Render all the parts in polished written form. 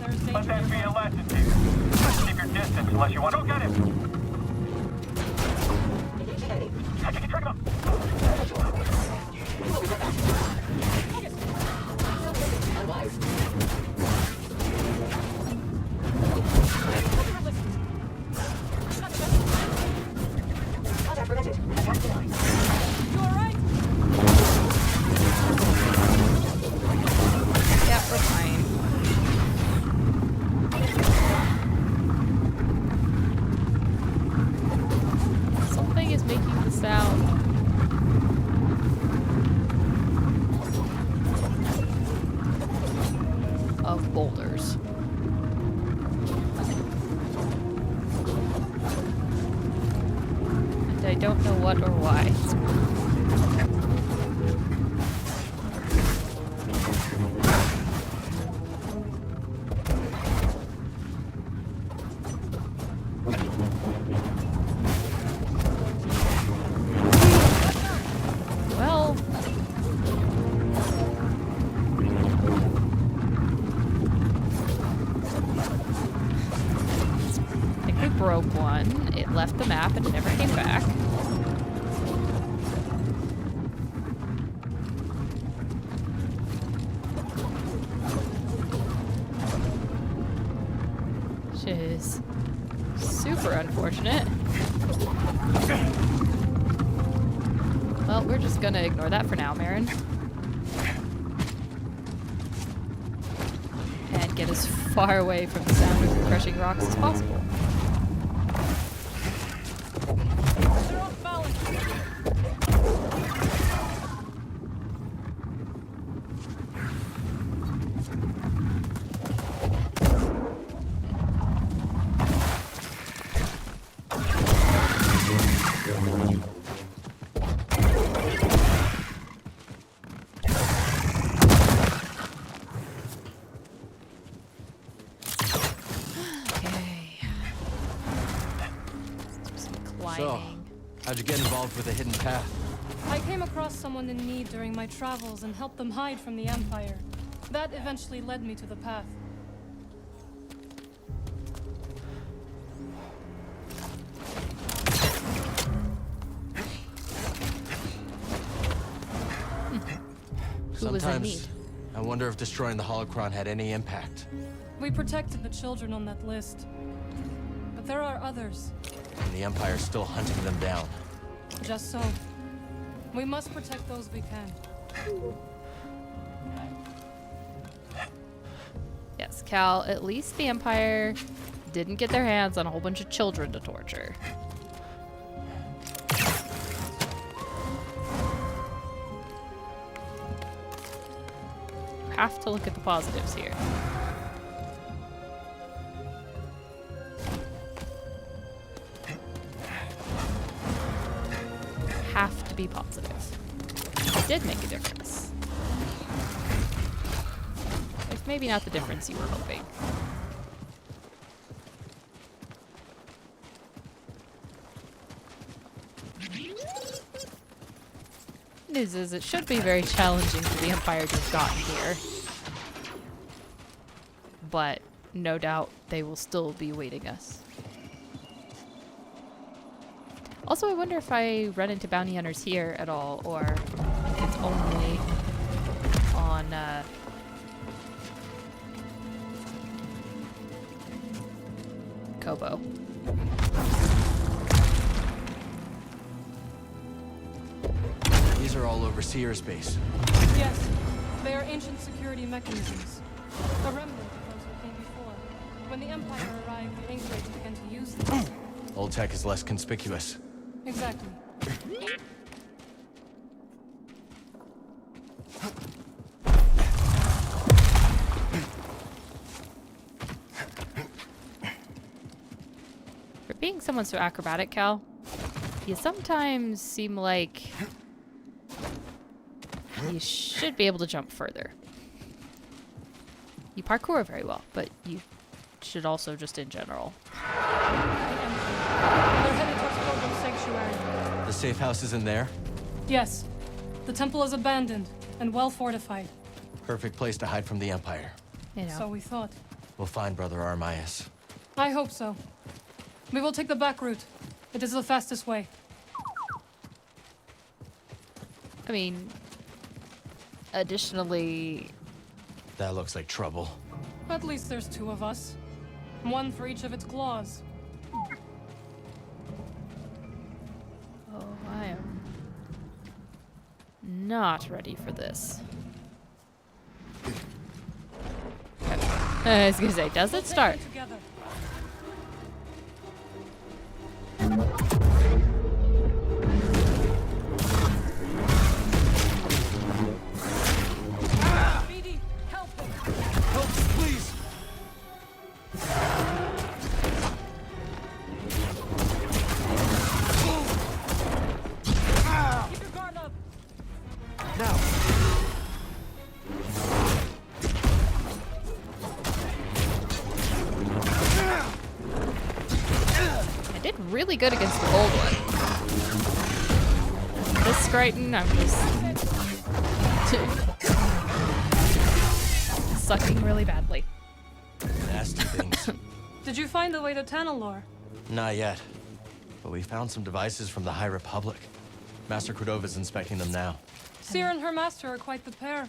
Let that be a lesson to you. Keep your distance unless you want to. Go get him! Track him up! You alright? Yeah, we're fine. Something is making the sound. Of boulders. And I don't know what or why. Well, I think we broke one. It left the map and it never came back. Which is super unfortunate. Well, we're just gonna ignore that for now, Merrin. And get as far away from the sound of crushing rocks as possible. They're off balance. Okay. Some climbing. How'd you get involved with a hidden path? I came across someone in need during my travels and helped them hide from the Empire. That eventually led me to the path. Who was in need? Sometimes I wonder if destroying the holocron had any impact. We protected the children on that list. But there are others. And the Empire's still hunting them down. Just so. We must protect those we can. Yes, Cal, at least the Empire didn't get their hands on a whole bunch of children to torture. Have to look at the positives here. Have to be positive. It did make a difference. It's maybe not the difference you were hoping. News is it should be very challenging for the Empire to have gotten here. But no doubt they will still be awaiting us. Also, I wonder if I run into bounty hunters here at all, or if it's only on Kobo. These are all Overseer's base. Yes, they are ancient security mechanisms. A remnant of those who came before. When the Empire arrived, the Anchorage began to use them. Old tech is less conspicuous. Exactly. For being someone so acrobatic, Cal, you sometimes seem like you should be able to jump further. You parkour very well, but you should also just in general. They're headed towards Kobo's sanctuary. The safe house is in there? Yes. The temple is abandoned and well fortified. Perfect place to hide from the Empire. You know. So we thought. We'll find Brother Armias. I hope so. We will take the back route. It is the fastest way. I mean, additionally, That looks like trouble. At least there's 2 of us. One for each of its claws. oh, I am not ready for this. I was gonna say, does it start? Together. Speedy, help him. Help, please! Keep your guard up. Now! I did really good against the gold one. This Scryton, I'm just sucking really badly. Nasty things. Did you find the way to Tanalor? Not yet. But we found some devices from the High Republic. Master Cordova's inspecting them now. Seer and her master are quite the pair.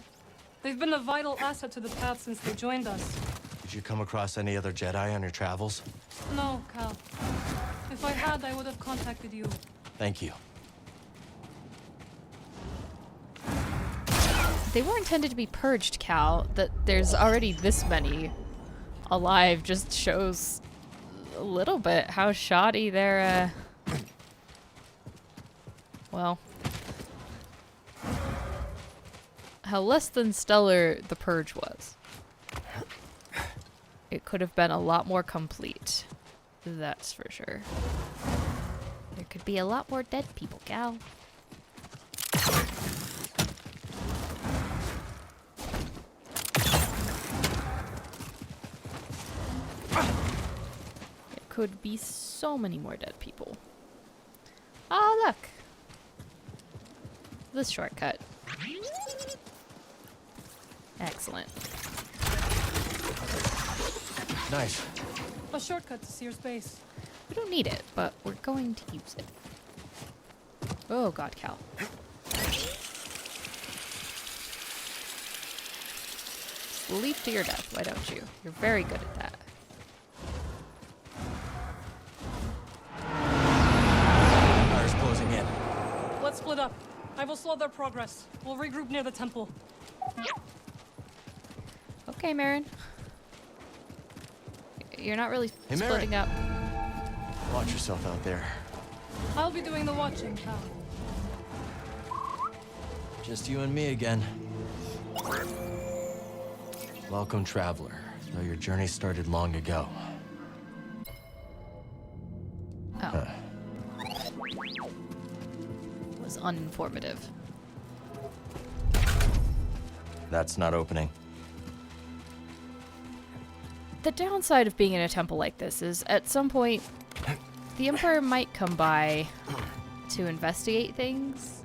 They've been a vital asset to the path since they joined us. Did you come across any other Jedi on your travels? No, Cal. If I had, I would have contacted you. Thank you. They were intended to be purged, Cal. That there's already this many alive just shows a little bit how shoddy their, well, how less than stellar the purge was. It could have been a lot more complete. That's for sure. There could be a lot more dead people, Cal. Could be so many more dead people. Oh, look. This shortcut. Excellent. Nice. A shortcut to Seer's base. We don't need it, but we're going to use it. Oh god, Cal. Leap to your death, why don't you? You're very good at that. Fire's closing in. Let's split up. I will slow their progress. We'll regroup near the temple. Okay, Merrin. You're not really Hey, Merrin. splitting up. Watch yourself out there. I'll be doing the watching, Cal. Just you and me again. Welcome, traveler. Though your journey started long ago. Oh. Was uninformative. That's not opening. The downside of being in a temple like this is, at some point, the Emperor might come by to investigate things.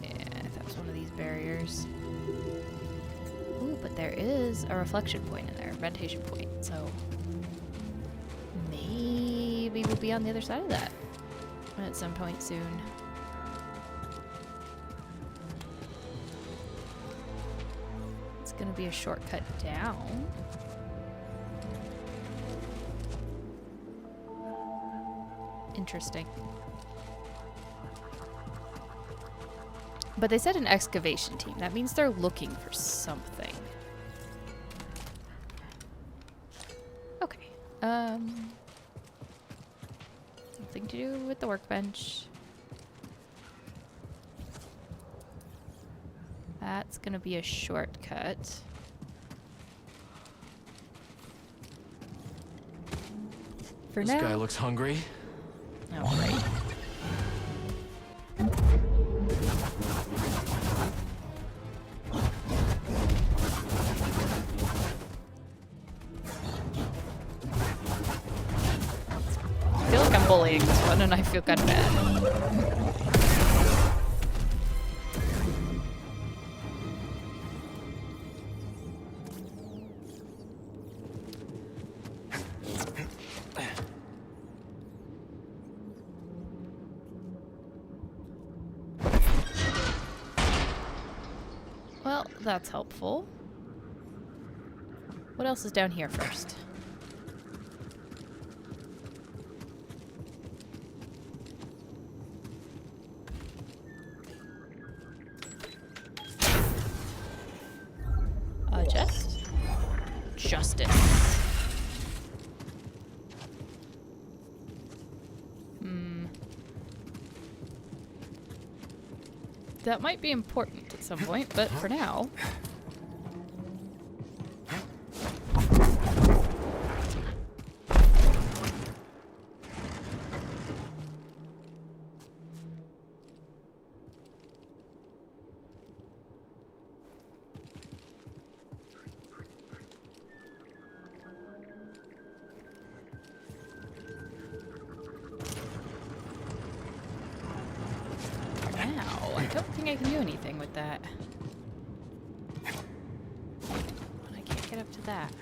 Yeah, that was one of these barriers. Ooh, but there is a reflection point in there, a meditation point, so maybe we'll be on the other side of that at some point soon. It's gonna be a shortcut down. Interesting. But they said an excavation team. That means they're looking for something. Okay. Something to do with the workbench. That's gonna be a shortcut. For This now. guy looks hungry. Oh, great. I feel like I'm bullying this one, and I feel kind of bad. Well, that's helpful. What else is down here first? A chest? Justice. That might be important at some point, but for now... I don't think I can do anything with that. But I can't get up to that.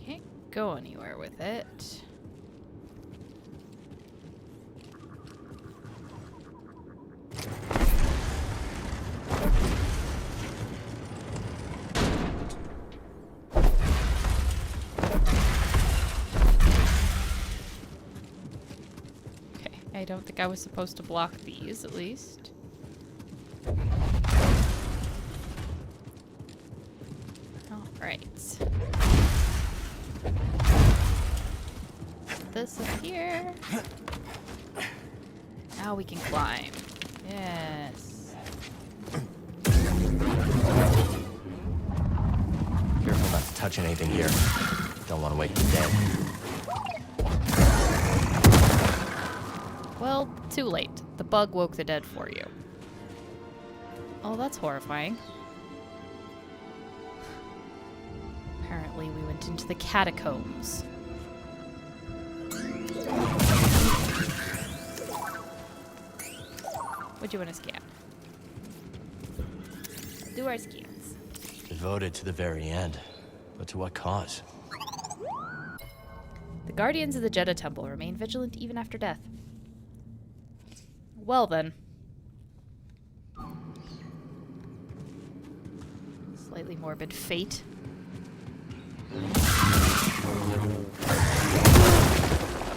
Can't go anywhere with it. I don't think I was supposed to block these, at least. Alright. This up here. Now we can climb. Yes. Careful not to touch anything here. Don't want to wake the dead. Well, too late. The bug woke the dead for you. Oh, that's horrifying. Apparently we went into the catacombs. What do you want to scan? Do our scans. Devoted to the very end. But to what cause? The guardians of the Jedi Temple remain vigilant even after death. Well then. Slightly morbid fate.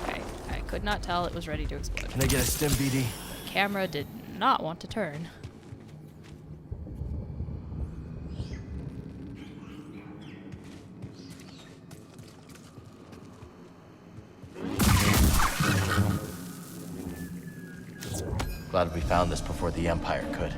Okay, I could not tell it was ready to explode. Can I get a stim, BD? The camera did not want to turn. Glad we found this before the Empire could.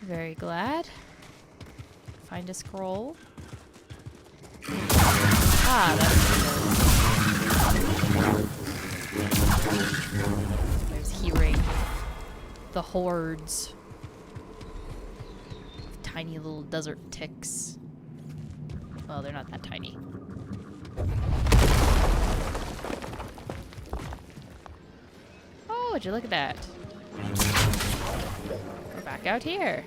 Very glad. Find a scroll. Ah, that's what it is. There's hearing the hordes of tiny little desert ticks. Well, they're not that tiny. Oh, would you look at that? We're back out here.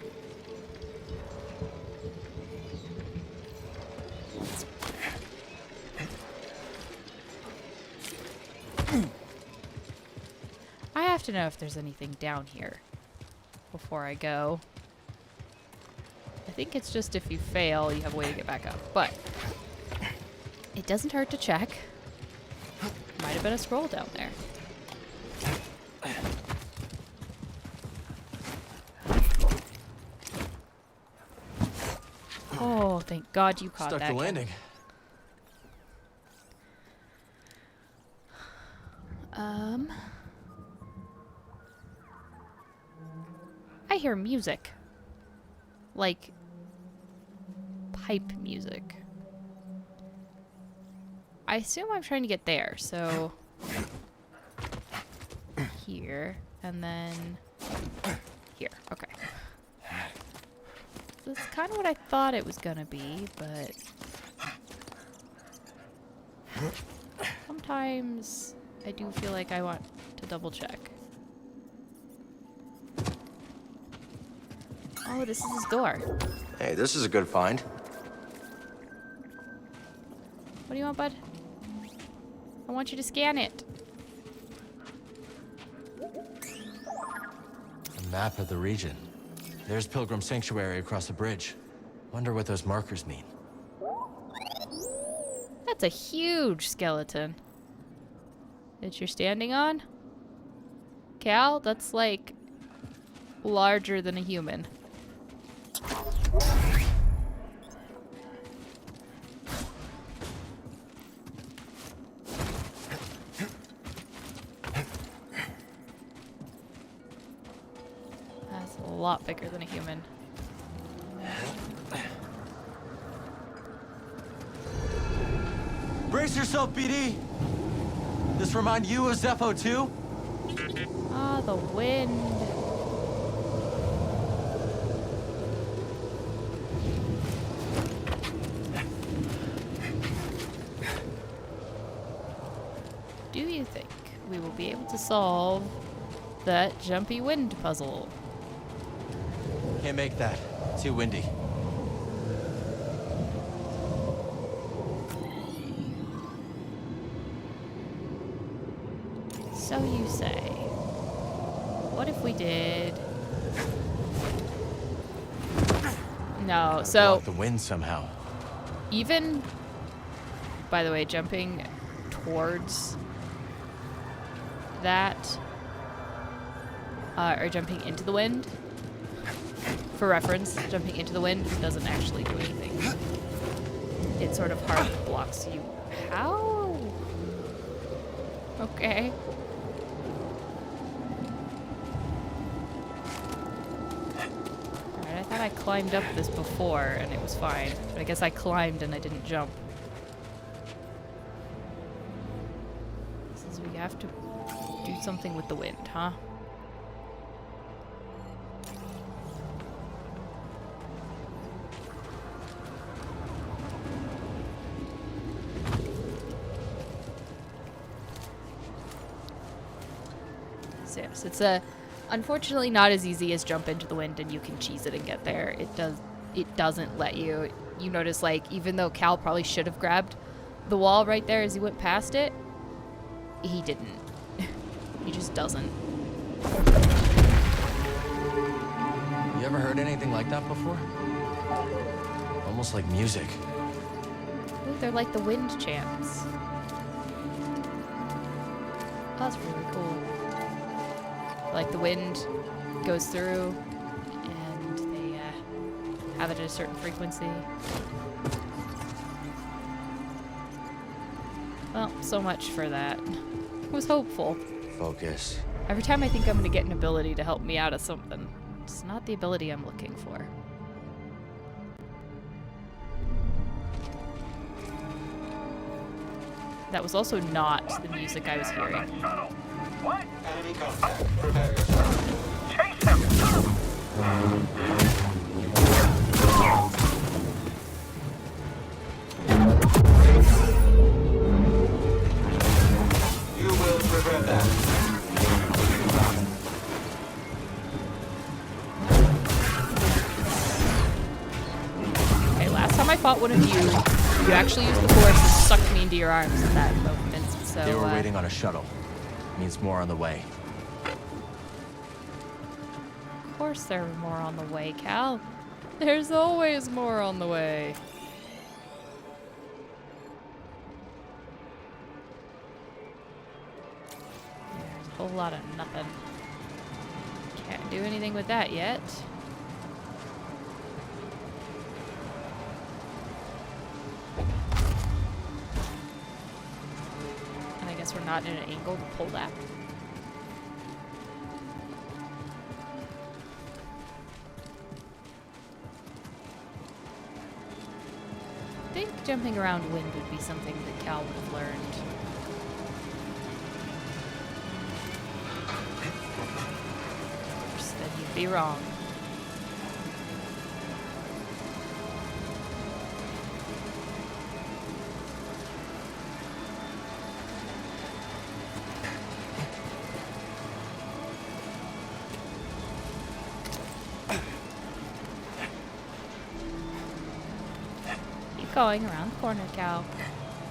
I have to know if there's anything down here before I go. I think it's just if you fail, you have a way to get back up. But it doesn't hurt to check. Might have been a scroll down there. Oh, thank God you caught that. Stuck the landing. I hear music. Like pipe music. I assume I'm trying to get there, so here, and then Here, okay. That's kind of what I thought it was gonna be, but sometimes I do feel like I want to double check. Oh, this is his door. Hey, this is a good find. What do you want, bud? I want you to scan it. A map of the region. There's Pilgrim Sanctuary across the bridge. Wonder what those markers mean. That's a huge skeleton that you're standing on. Cal, that's like larger than a human. That's a lot bigger than a human. Brace yourself, BD! This remind you of Zepho too? Ah, the wind. Do you think we will be able to solve that jumpy wind puzzle? Can't make that. Too windy. So you say. What if we did... No, so Block the wind somehow. even, by the way, jumping towards that, or jumping into the wind, for reference, jumping into the wind doesn't actually do anything. It sort of hard blocks you. How? Okay. Alright, I thought I climbed up this before and it was fine. But I guess I climbed and I didn't jump. This is we have to do something with the wind, huh? So yes, it's unfortunately not as easy as jump into the wind and you can cheese it and get there. It doesn't let you. You notice, like, even though Cal probably should have grabbed the wall right there as he went past it, he didn't. He just doesn't. You ever heard anything like that before? Almost like music. Ooh, they're like the wind chants. Oh, that's really cool. Like the wind goes through and they have it at a certain frequency. Well, so much for that. It was hopeful. Focus. Every time I think I'm going to get an ability to help me out of something, it's not the ability I'm looking for. That was also not the music I was hearing. What? Enemy contact. Prepare yourself. Chase him! You will prevent that. Okay, last time I fought one of you actually used the force and sucked me into your arms at that moment. So They were waiting on a shuttle. Means more on the way. Of course there were more on the way, Cal. There's always more on the way. There's a whole lot of nothing. Can't do anything with that yet. And I guess we're not in an angle to pull that. I think jumping around wind would be something that Cal would have learned. For be wrong. Keep going around the corner, Cal.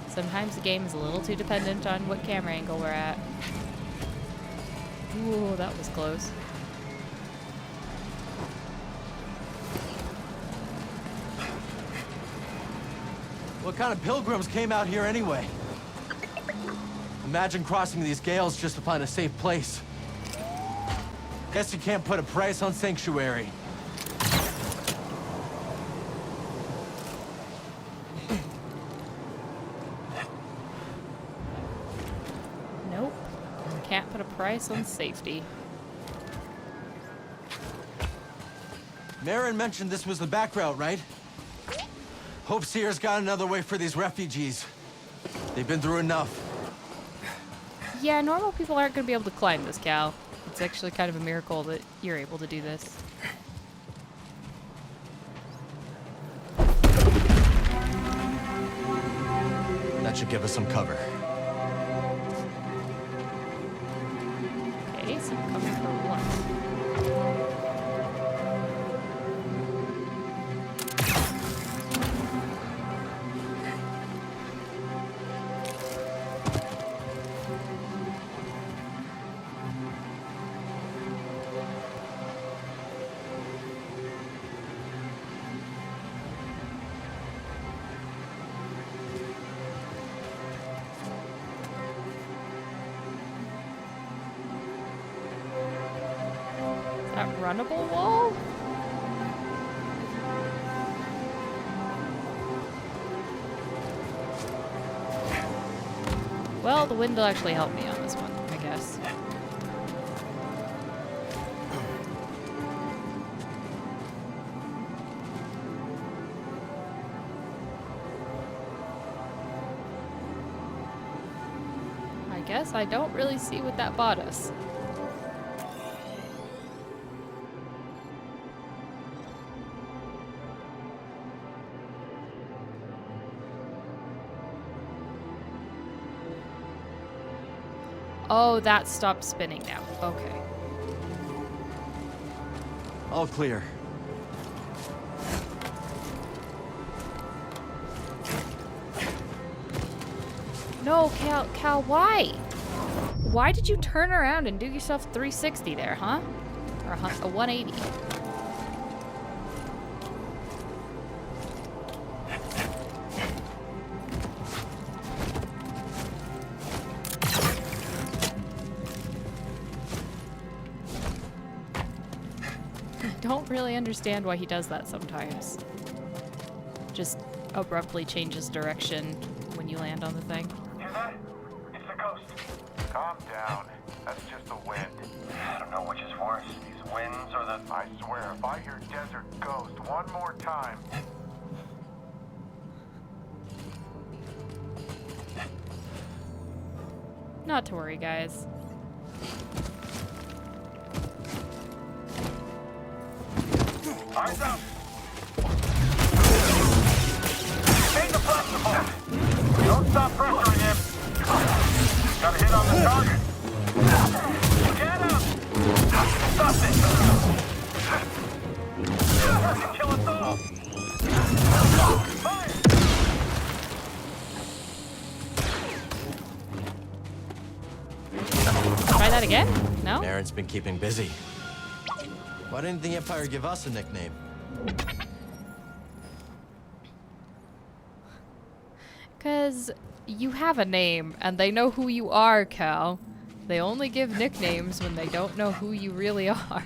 Sometimes the game is a little too dependent on what camera angle we're at. Ooh, that was close. What kind of pilgrims came out here anyway? Imagine crossing these gales just to find a safe place. Guess you can't put a price on sanctuary. Nope. Can't put a price on safety. Merrin mentioned this was the back route, right? Hope Seer's got another way for these refugees. They've been through enough. Yeah, normal people aren't going to be able to climb this, Cal. It's actually kind of a miracle that you're able to do this. That should give us some cover. Okay, so I'm coming for what? That runnable wall? Well, the wind will actually help me on this one, I guess. I guess I don't really see what that bought us. Oh, that stopped spinning now. Okay. All clear. No, Cal, why? Why did you turn around and do yourself 360 there, huh? Or a 180? Don't really understand why he does that sometimes. Just abruptly changes direction when you land on the thing. Hear that? It's the coast. Calm down. That's just the wind. I don't know which is worse, these winds or the... I swear, if I hear Desert Ghost one more time... Not to worry, guys. Eyes up! Take the flexible! Don't stop pressuring him! Got a hit on the target! Get him! Stop it! That can kill us all! Fire! Try that again? No? Merrin's been keeping busy. Why didn't the Empire give us a nickname? Because you have a name, and they know who you are, Cal. They only give nicknames when they don't know who you really are.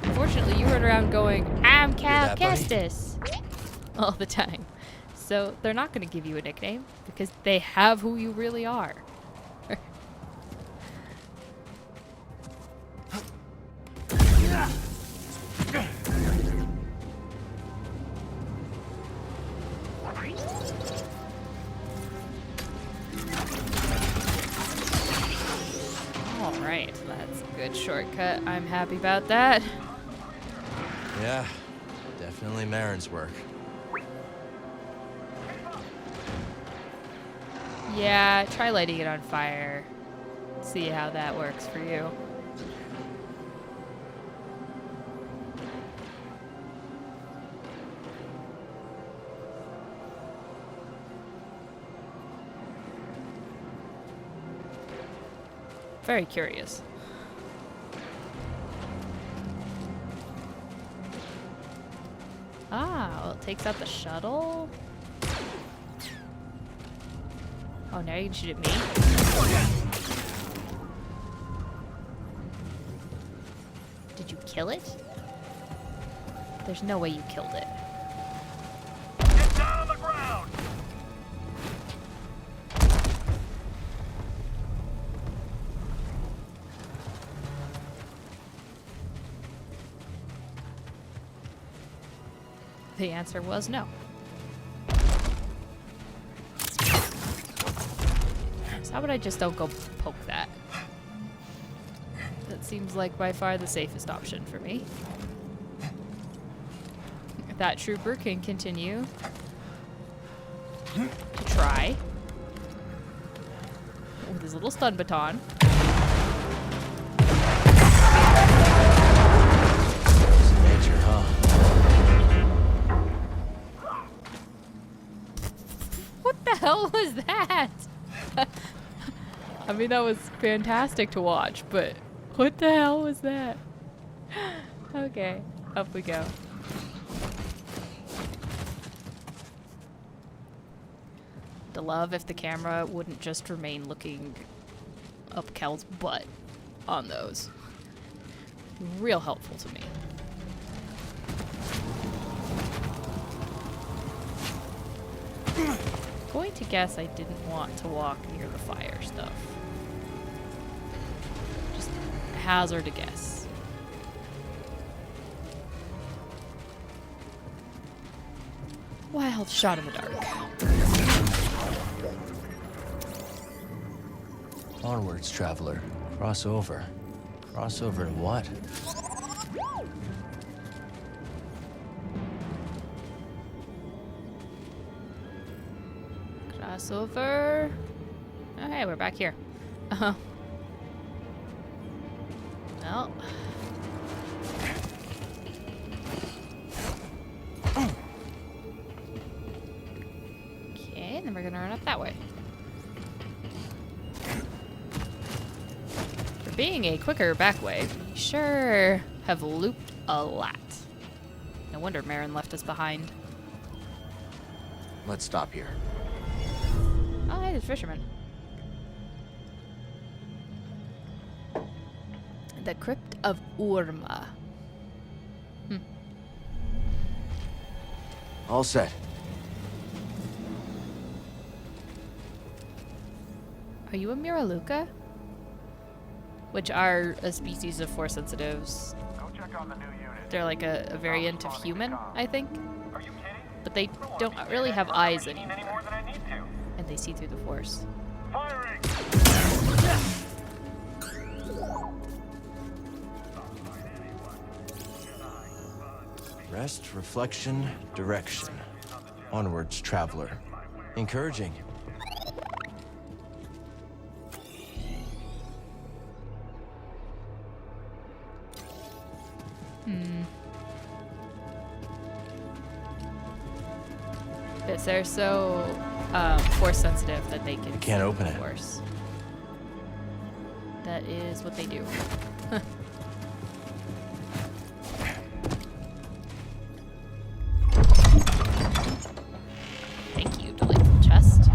Unfortunately, you run around going, I'm Cal that, buddy? Kestis, all the time. So they're not going to give you a nickname, because they have who you really are. Alright, that's a good shortcut. I'm happy about that. Yeah, definitely Merrin's work. Yeah, try lighting it on fire. See how that works for you. Very curious. Ah, well, it takes out the shuttle. Oh, now you can shoot at me? Did you kill it? There's no way you killed it. Get down on the ground! The answer was no. So how about I just don't go poke that? That seems like by far the safest option for me. That trooper can continue to try with his little stun baton. It's nature, huh? What the hell was that? I mean, that was fantastic to watch, but what the hell was that? Okay, up we go. To love if the camera wouldn't just remain looking up Kel's butt on those. Real helpful to me. Going to guess I didn't want to walk near the fire stuff. Just hazard a guess. Wild shot in the dark. Onwards, traveler. Cross over. Cross over to what? Cross over. Oh, hey, we're back here. Well. Okay, then we're gonna run up that way. For being a quicker back way, we sure have looped a lot. No wonder Merrin left us behind. Let's stop here. Oh, hey, there's fisherman. The Crypt of Urma. All set. Are you a Miraluka? Which are a species of force sensitives. Go check on the new unit. They're like a variant of human, I think. Are you kidding? But they don't really have eyes anymore. Any more than I need to. And they see through the force. Firing! Rest, reflection, direction. Onwards, traveler. Encouraging. Yes, they're so force sensitive that they can Can't open the it. force. That is what they do. Thank you, delightful chest.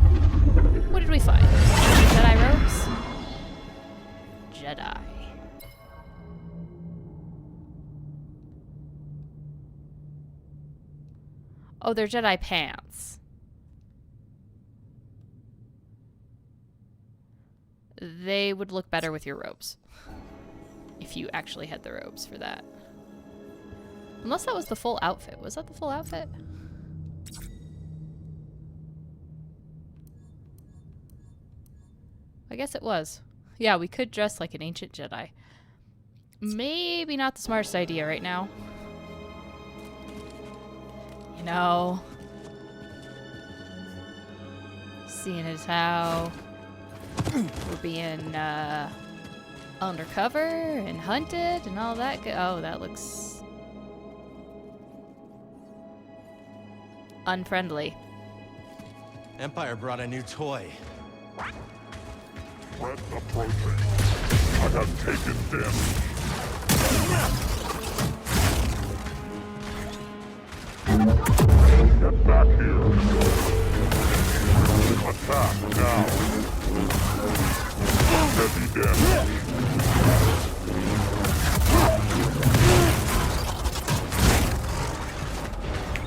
What did we find? Jedi robes? Jedi. Oh, they're Jedi pants. They would look better with your robes. If you actually had the robes for that. Unless that was the full outfit. Was that the full outfit? I guess it was. Yeah, we could dress like an ancient Jedi. Maybe not the smartest idea right now. You know, seeing as how we're being undercover and hunted and all that. Oh, that looks unfriendly. Empire brought a new toy. Threat approaching. I have taken damage. Get back here. Attack now. Heavy damage.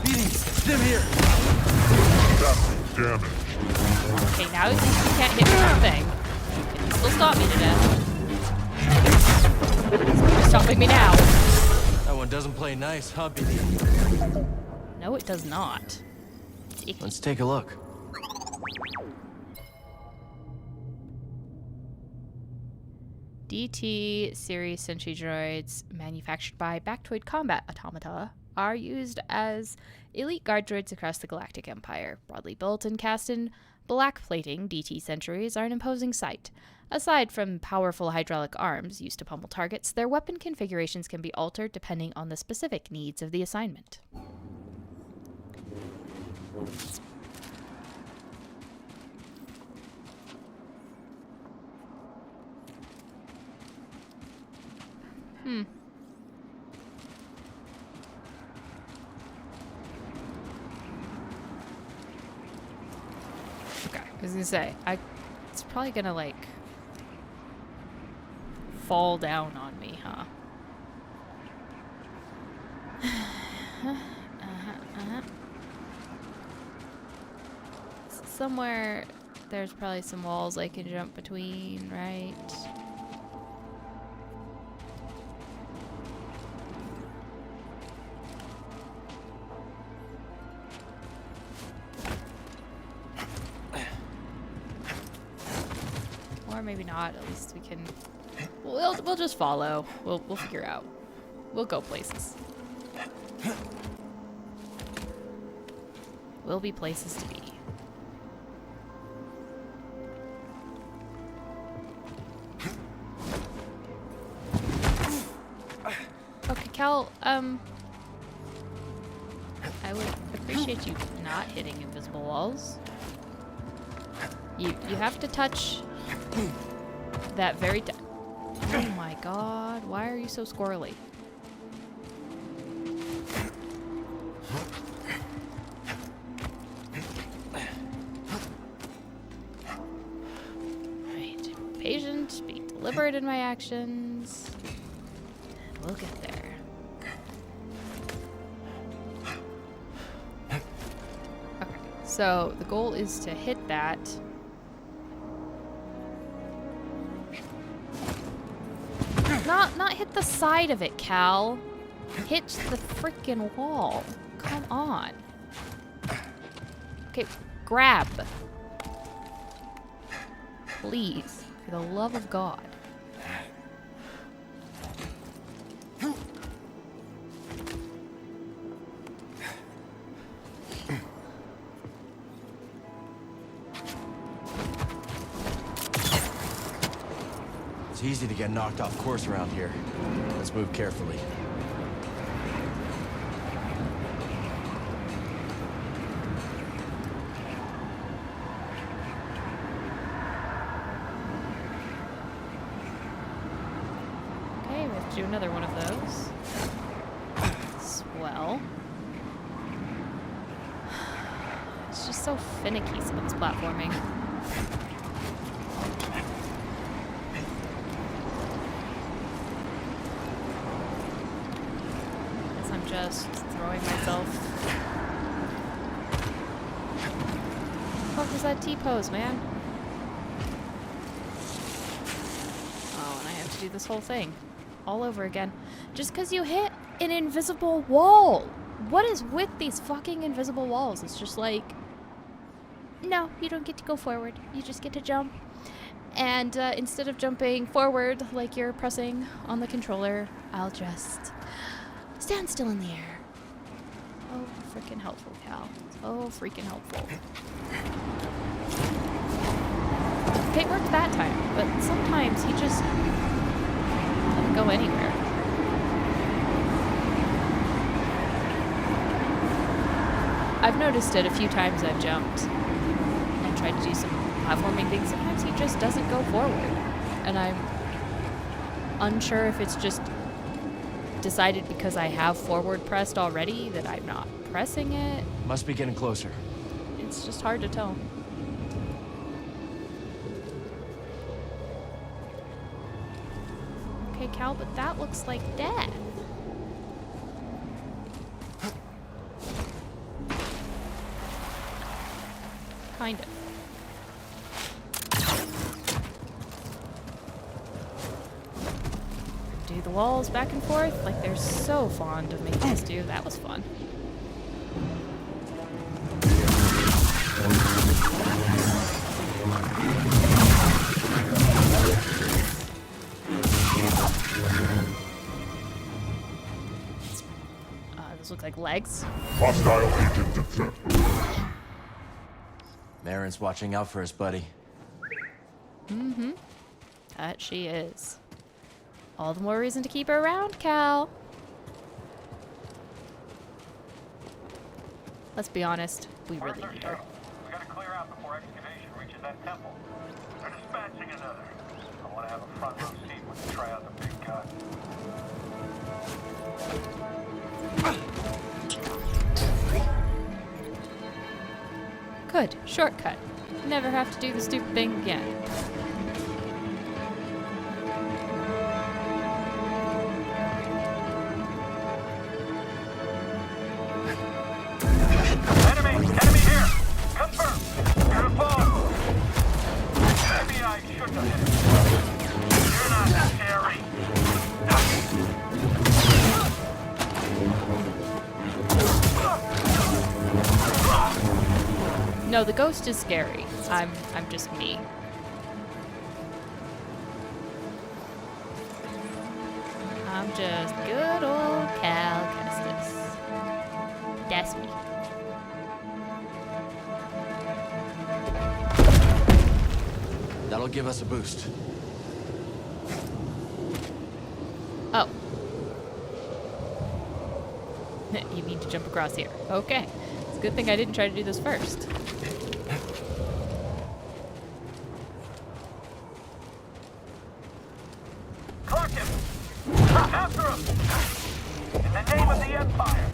Beaties! Them here! That's damage. Okay, now at least you can't hit me with a thing. Can you still stop me to death? You're stopping me now. That one doesn't play nice, huh, Beanie? No, it does not. Let's take a look. DT series sentry droids manufactured by Bactoid Combat Automata are used as elite guard droids across the Galactic Empire. Broadly built and cast in black plating, DT sentries are an imposing sight. Aside from powerful hydraulic arms used to pummel targets, their weapon configurations can be altered depending on the specific needs of the assignment. Okay, I was gonna say, it's probably gonna, like, fall down on me, huh? Somewhere there's probably some walls I can jump between, right? Or maybe not. At least we can. We'll just follow. We'll figure out. We'll go places. Will be places to be. Okay, Cal. I would appreciate you not hitting invisible walls. You have to touch that very. Oh my God! Why are you so squirrely? Right, patient, be deliberate in my actions, and we'll get there. Okay, so the goal is to hit that. Not hit the side of it, Cal. Hit the frickin' wall. Come on. Okay, grab. Please, for the love of God. It's easy to get knocked off course around here. Let's move carefully. Okay, we have to do another one of those. Swell. It's just so finicky, some of this platforming. Just throwing myself. What was that T-pose, man? Oh, and I have to do this whole thing all over again. Just because you hit an invisible wall. What is with these fucking invisible walls? It's just like, no, you don't get to go forward. You just get to jump. And instead of jumping forward like you're pressing on the controller, I'll just stand still in the air. Oh, freaking helpful, Cal. Oh, freaking helpful. Okay, it worked that time, but sometimes he just doesn't go anywhere. I've noticed it a few times I've jumped and tried to do some platforming things. Sometimes he just doesn't go forward. And I'm unsure if it's just decided because I have forward pressed already that I'm not pressing it. Must be getting closer. It's just hard to tell. Okay, Cal, but that looks like death. Kind of. Do the walls back and forth like they're so fond of making us do. That was fun. Those look like legs. Hostile agent detected. Merrin's watching out for us, buddy. Mm-hmm. That she is. All the more reason to keep her around, Cal. Let's be honest, we really need her. We gotta clear out before excavation reaches that temple. They're dispatching another. I want to have a front row seat when they try out the big gun. Good. Shortcut. Never have to do the stupid thing again. Enemy here! Confirm! You're to fall! Maybe I shouldn't have hit it. You're not scary. No, the ghost is scary. I'm just me. I'm just good old Cal Kestis. That's me. That'll give us a boost. Oh. You need to jump across here. Okay. It's a good thing I didn't try to do this first. Clock him! After him! In the name of the Empire!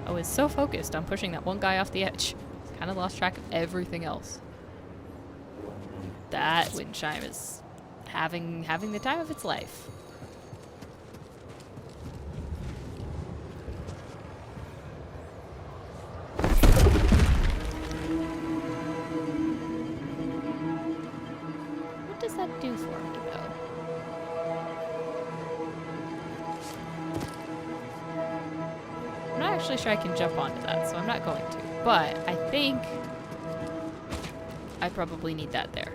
I was so focused on pushing that one guy off the edge. Kind of lost track of everything else. That wind chime is having the time of its life. What does that do for me, though? I'm not actually sure I can jump onto that, so I'm not going to. But I think I probably need that there.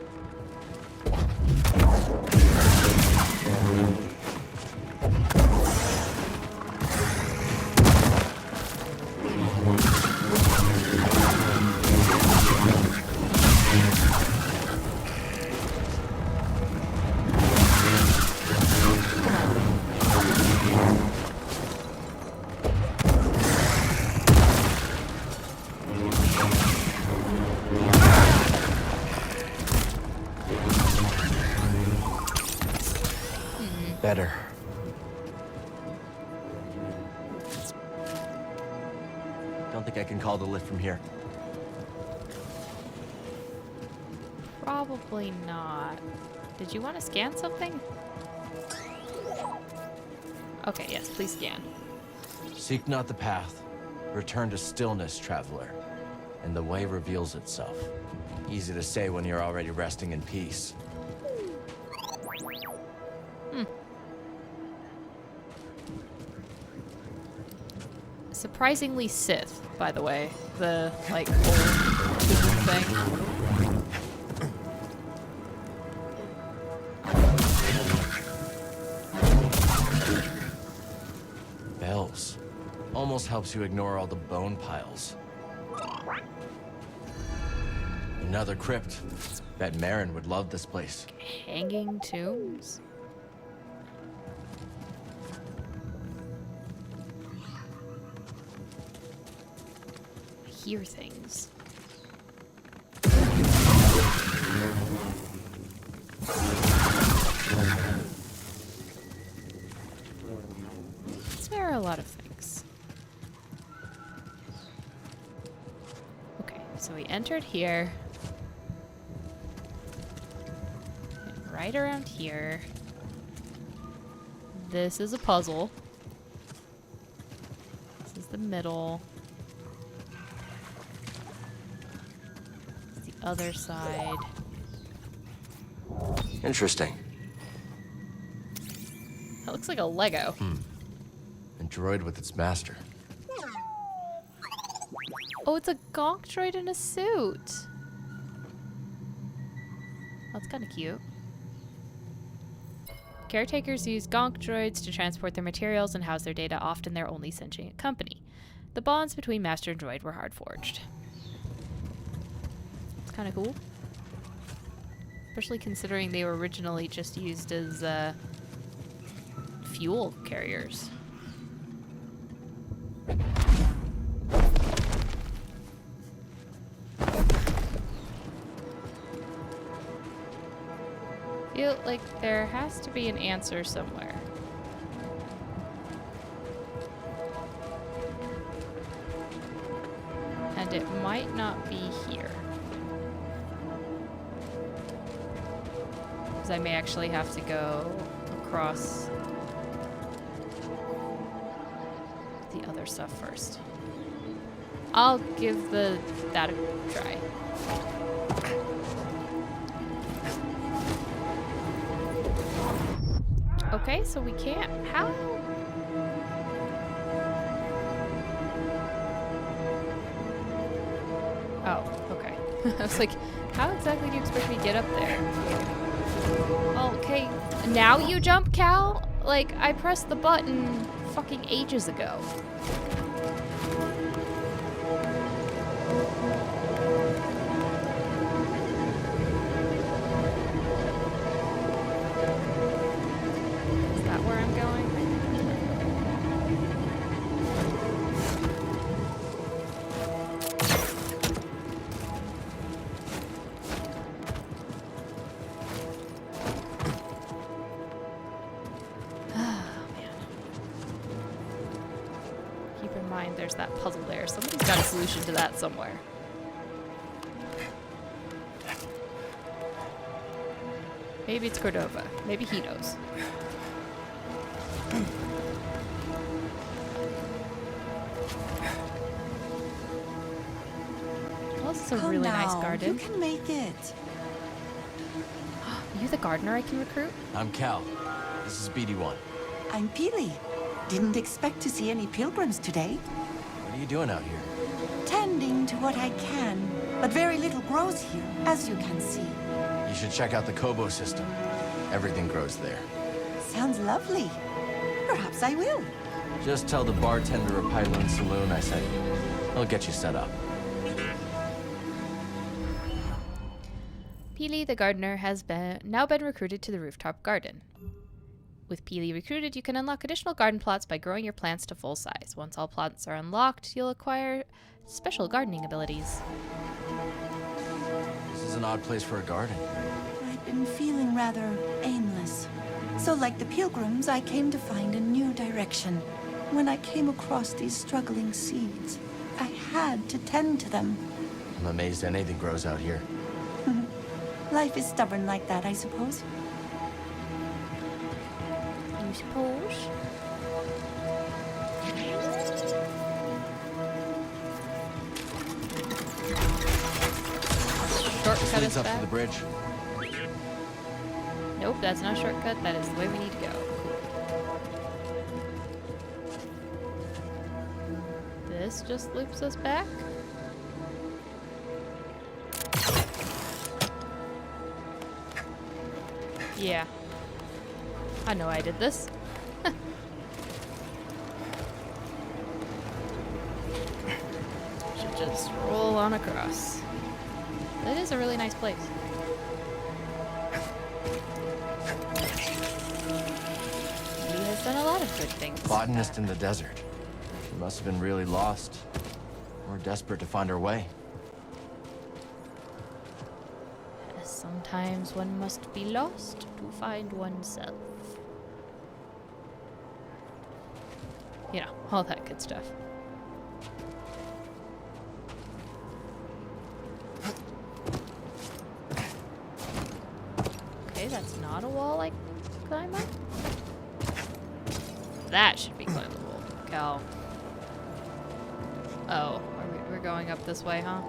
Better. Don't think I can call the lift from here. Probably not. Did you want to scan something? Okay, yes, please scan. Seek not the path. Return to stillness, traveler. And the way reveals itself. Easy to say when you're already resting in peace. Surprisingly Sith, by the way. The, like, old thing. Bells. Almost helps you ignore all the bone piles. Another crypt. Bet Merrin would love this place. Hanging tombs? I hear things. There are a lot of things. Okay, so we entered here. And right around here. This is a puzzle. This is the middle. This is the other side. Interesting. That looks like a Lego. A droid with its master. Oh, it's a gonk droid in a suit. That's kind of cute. Caretakers use gonk droids to transport their materials and house their data, often their only sentient company. The bonds between master and droid were hard forged. It's kind of cool. Especially considering they were originally just used as fuel carriers. Feel like there has to be an answer somewhere. And it might not be here. Because I may actually have to go across the other stuff first. I'll give that a try. Okay, so we can't. How? Oh, okay. I was like, how exactly do you expect me to get up there? Okay, now you jump, Cal? Like, I pressed the button fucking ages ago. Is that where I'm going? Keep in mind, there's that puzzle there. Somebody's got a solution to that somewhere. Maybe it's Cordova. Maybe he knows. Well, this is a Come really now, nice garden. You can make it. Are you the gardener I can recruit? I'm Cal. This is BD1. I'm Peely. Didn't expect to see any pilgrims today. What are you doing out here? Tending to what I can, but very little grows here, as you can see. You should check out the Kobo system. Everything grows there. Sounds lovely. Perhaps I will. Just tell the bartender of Pyloon Saloon I sent you. He'll get you set up. Peely, the gardener, has now been recruited to the rooftop garden. With Peely recruited, you can unlock additional garden plots by growing your plants to full size. Once all plots are unlocked, you'll acquire special gardening abilities. This is an odd place for a garden. I've been feeling rather aimless. So like the pilgrims, I came to find a new direction. When I came across these struggling seeds, I had to tend to them. I'm amazed anything grows out here. Life is stubborn like that, I suppose. You suppose? This Shortcut leads is up to back. the bridge. Nope, that's not a shortcut. That is the way we need to go. this just loops us back? Yeah. I know I did this. Should just roll on across. That is a really nice place. He has done a lot of good things. Botanist in the desert. She must have been really lost. Or desperate to find her way. Sometimes one must be lost to find oneself. You know, all that good stuff. Okay, that's not a wall I can climb up. That should be climbable. Cal. Oh, we're going up this way, huh?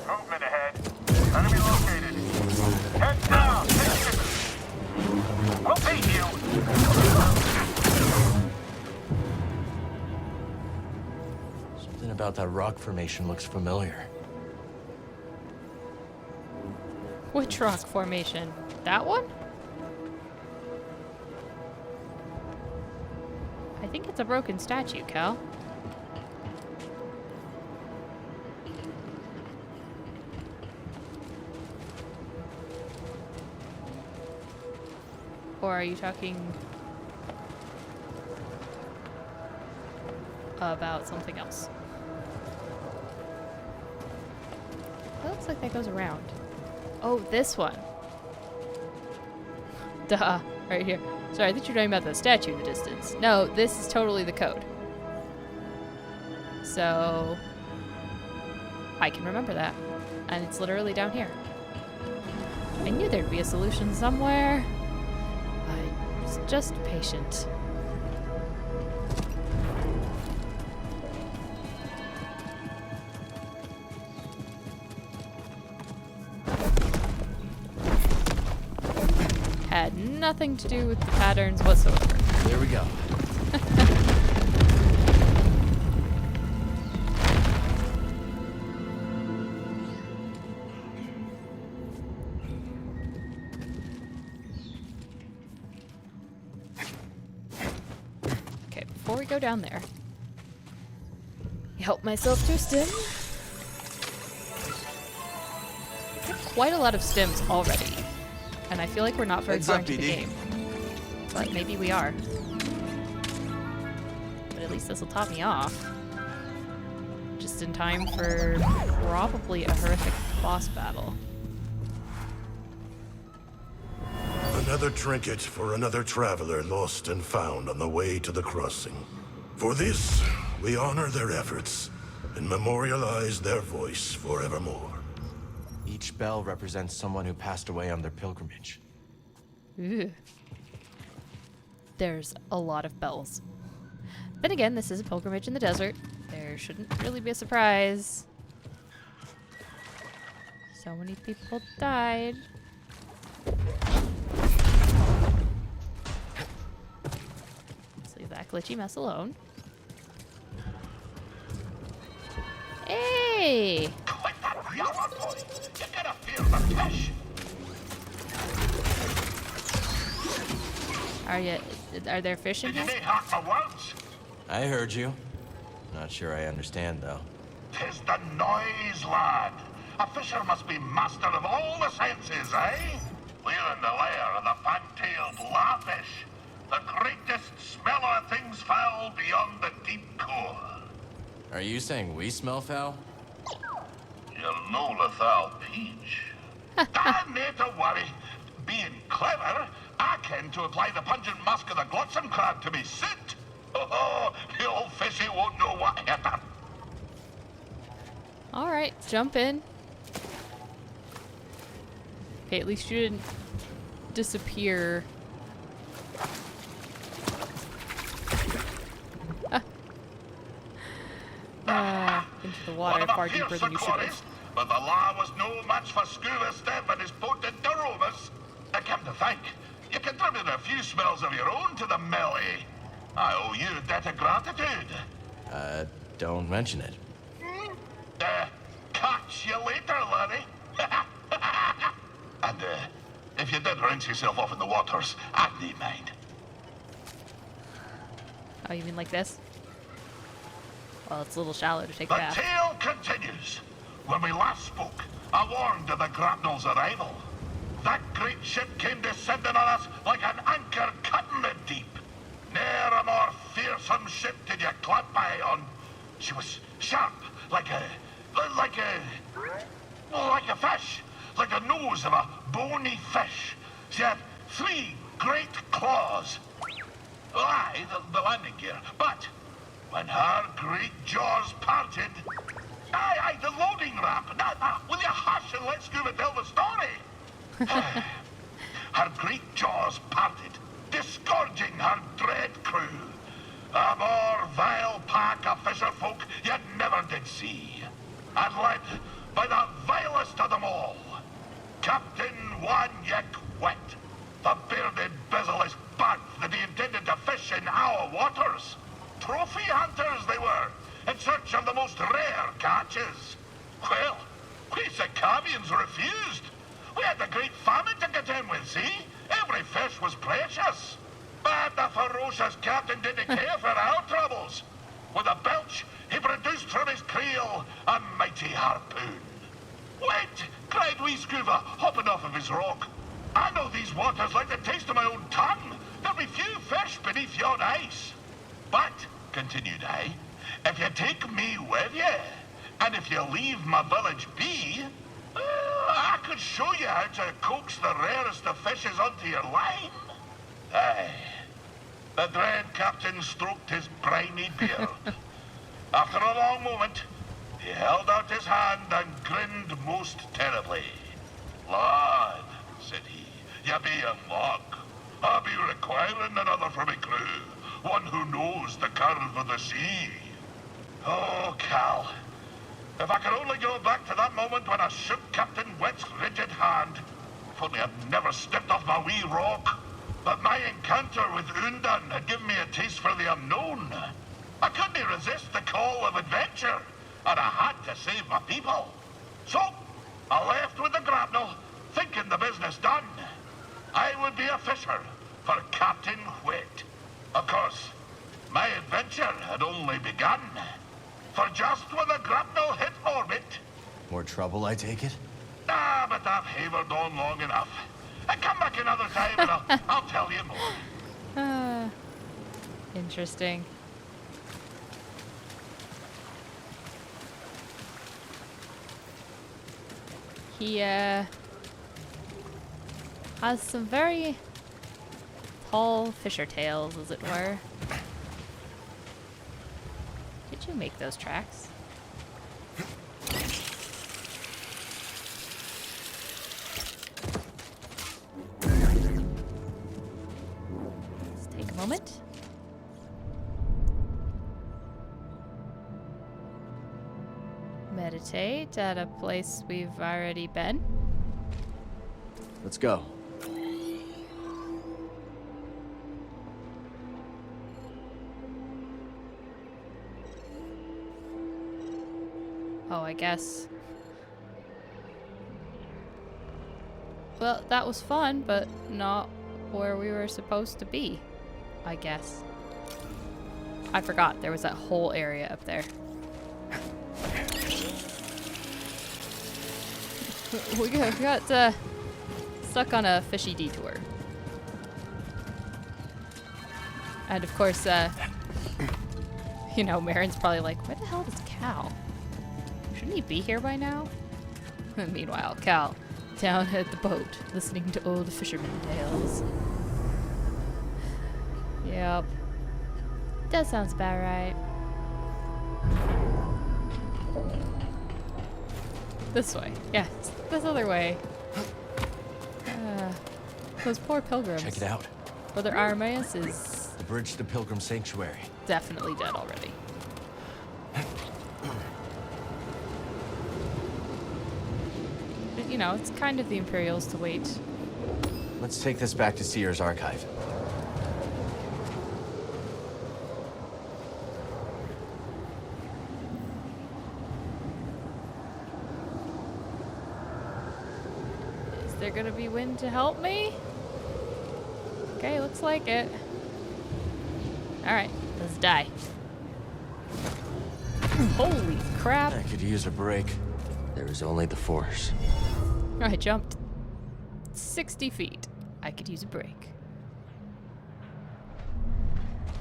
Movement ahead. Enemy located. Head down. We'll beat you. Something about that rock formation looks familiar. Which rock formation? That one? I think it's a broken statue, Cal. Or are you talking about something else? That looks like that goes around. Oh, this one. Duh, right here. Sorry, I thought you were talking about the statue in the distance. No, this is totally the code. So, I can remember that. And it's literally down here. I knew there'd be a solution somewhere. I was just patient. Had nothing to do with the patterns whatsoever. There we go. Okay, before we go down there, help myself to a stim. I have quite a lot of stims already. And I feel like we're not very far into the game. But maybe we are. But at least this will top me off. Just in time for probably a horrific boss battle. Another trinket for another traveler lost and found on the way to the crossing. For this, we honor their efforts and memorialize their voice forevermore. Each bell represents someone who passed away on their pilgrimage. Ooh. There's a lot of bells. Then again, this is a pilgrimage in the desert. There shouldn't really be a surprise. So many people died. Let's leave that glitchy mess alone. Hey! Like that Yama boy. You gotta feel the fish. Are there fish in Did you here? need half my words? I heard you. Not sure I understand, though. 'Tis the noise, lad. A fisher must be master of all the senses, eh? We're in the lair of the fan-tailed larfish. The greatest smeller of things foul beyond the deep core. Are you saying we smell foul? You'll know Lethal Peach. Need to worry. Being clever, I can to apply the pungent musk of the glotsome crab to me suit. Oh, the old fishy won't know what hit him. Alright, jump in. Okay, at least you didn't disappear. Into the water far deeper than you should have. But the law was no match for Scuba Step and his potent Doromus. I come to think, you contributed a few smells of your own to the melee. I owe you a debt of gratitude. Don't mention it. Catch you later, Larry. And, if you did rinse yourself off in the waters, I'd need mind. Oh, you mean like this? Well, it's a little shallow to take a The bath. tale continues. When we last spoke, I warned of the grapnel's arrival. That great ship came descending on us like an anchor cutting the deep. Ne'er a more fearsome ship did you clap my on. She was sharp, like a fish, like the nose of a bony fish. She had 3 great claws. Aye, the landing gear. But when her great jaws parted, aye, the loading ramp. Now, will you hush and let Scuba tell the story? Her great jaws parted, disgorging her dread crew. A more vile pack of fisherfolk you never did see. And led by the vilest of them all, Captain Wanyek Wet, the bearded, bezel-less bat that he intended to fish in our waters. Trophy hunters they were, in search of the most rare catches. Well, we Sicarians refused. We had the great famine to contend with, see? Every fish was precious. But the ferocious captain didn't care for our troubles. With a belch, he produced from his creel a mighty harpoon. Wait, cried wee Scuba, hopping off of his rock. I know these waters like the taste of my own tongue. There'll be few fish beneath yon ice. But, continued I, if you take me with you, and if you leave my village be, I could show you how to coax the rarest of fishes onto your line. Aye. The dread captain stroked his briny beard. After a long moment, he held out his hand and grinned most terribly. Lad, said he, you be a mock. I'll be requiring another for my crew, one who knows the curve of the sea. Oh, Cal, if I could only go back to that moment when I shook Captain Wet's rigid hand. If only I'd never stepped off my wee rock. But my encounter with Undan had given me a taste for the unknown. I couldn't resist the call of adventure, and I had to save my people. So, I left with the grapnel, thinking the business done. I would be a fisher for Captain Wet. Of course, my adventure had only begun. For just when the grapnel hit orbit... More trouble, I take it? Ah, but I've havered on long enough. Come back another time and I'll tell you more. Interesting. He has some very tall fisher tails, as it were. Did you make those tracks? Let's take a moment. Meditate at a place we've already been. Let's go. Oh, I guess. Well, that was fun, but not where we were supposed to be, I guess. I forgot there was that whole area up there. we got stuck on a fishy detour. And of course, you know, Merrin's probably like, where the hell is Cal? Shouldn't he be here by now? Meanwhile, Cal, down at the boat, listening to old fisherman tales. Yep. That sounds about right. This way. Yes, this other way. Those poor pilgrims. Check it out. Brother Armaeus is The bridge to Pilgrim Sanctuary. definitely dead already. But, you know, it's kind of the Imperials to wait. Let's take this back to Seer's archive. there gonna be wind to help me? Okay, looks like it. Alright, let's die. Holy crap. I could use a break. There is only the Force. I jumped 60 feet. I could use a break.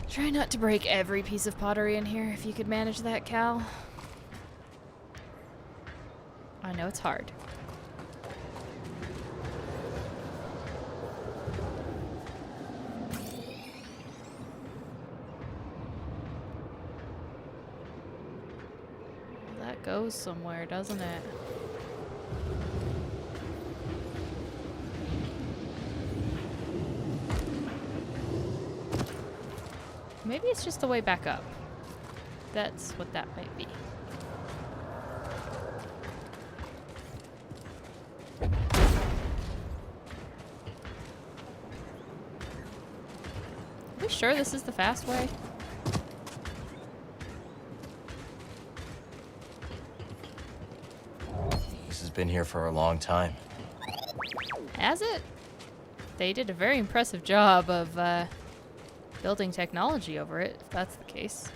Try not to break every piece of pottery in here if you could manage that, Cal. I know it's hard. That goes somewhere, doesn't it? Maybe it's just the way back up. That's what that might be. Are we sure this is the fast way? This has been here for a long time. Has it? They did a very impressive job of building technology over it, if that's the case.